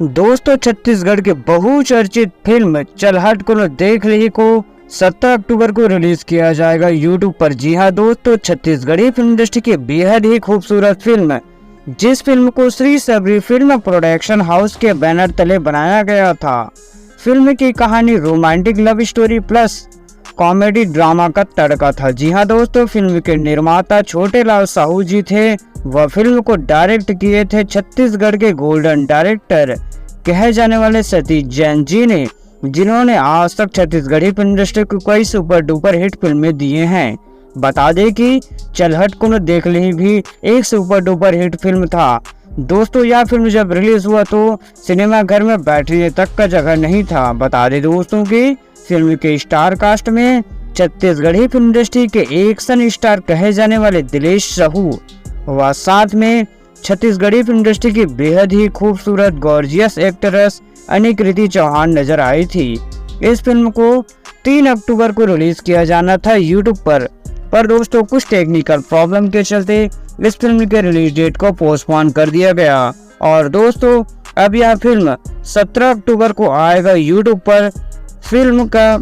दोस्तों छत्तीसगढ़ की बहुचर्चित फिल्म चल हट को देख ली को 17 अक्टूबर को रिलीज किया जाएगा यूट्यूब पर। जी हां दोस्तों, छत्तीसगढ़ी फिल्म इंडस्ट्री की बेहद ही खूबसूरत फिल्म है, जिस फिल्म को श्री सबरी फिल्म प्रोडक्शन हाउस के बैनर तले बनाया गया था। फिल्म की कहानी romantic love story plus comedy drama का तड़का था। जी हां दोस्तों, फिल्म के निर्माता छोटे लाल साहू जी थे। वह फिल्म को डायरेक्ट किए थे छत्तीसगढ़ के गोल्डन डायरेक्टर कहे जाने वाले सतीश जैन जी ने, जिन्होंने आज तक छत्तीसगढ़ी फिल्म इंडस्ट्री को कई सुपर डुपर हिट फिल्में दिए हैं। बता दें कि चल हट को देख ली भी एक सुपर डुपर हिट फिल्म था। दोस्तों यह फिल्म जब रिलीज हुआ तो सिनेमा घर में बैठने तक का जगह नहीं था। बता दें दोस्तों कि फिल्म के स्टार कास्ट में छत्तीसगढ़ी फिल्म इंडस्ट्री के एक्शन स्टार कहे जाने वाले दिलेश साहू व साथ में छत्तीसगढ़ी फिल्म इंडस्ट्री की बेहद ही खूबसूरत गॉर्जियस एक्ट्रेस अनिकृति चौहान नजर आई थी। इस फिल्म को 3 अक्टूबर को रिलीज किया जाना था यूट्यूब पर दोस्तों कुछ टेक्निकल प्रॉब्लम के चलते इस फिल्म के रिलीज डेट को पोस्टपोन कर दिया गया। और दोस्तों अब यह फिल्म 17 अक्टूबर को आएगा यूट्यूब पर। फिल्म का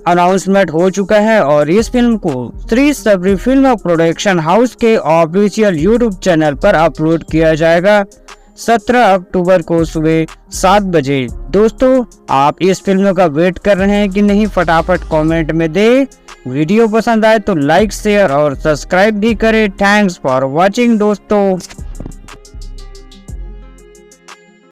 अनाउंसमेंट हो चुका है और इस फिल्म को श्री सबरी फिल्म प्रोडक्शन हाउस के ऑफिशियल यूट्यूब चैनल पर अपलोड किया जाएगा 17 अक्टूबर को सुबह 7 बजे। दोस्तों आप इस फिल्म का वेट कर रहे हैं कि नहीं? फटाफट कमेंट में दे। वीडियो पसंद आए तो लाइक शेयर और सब्सक्राइब भी करें। थैंक्स फॉर वॉचिंग दोस्तों।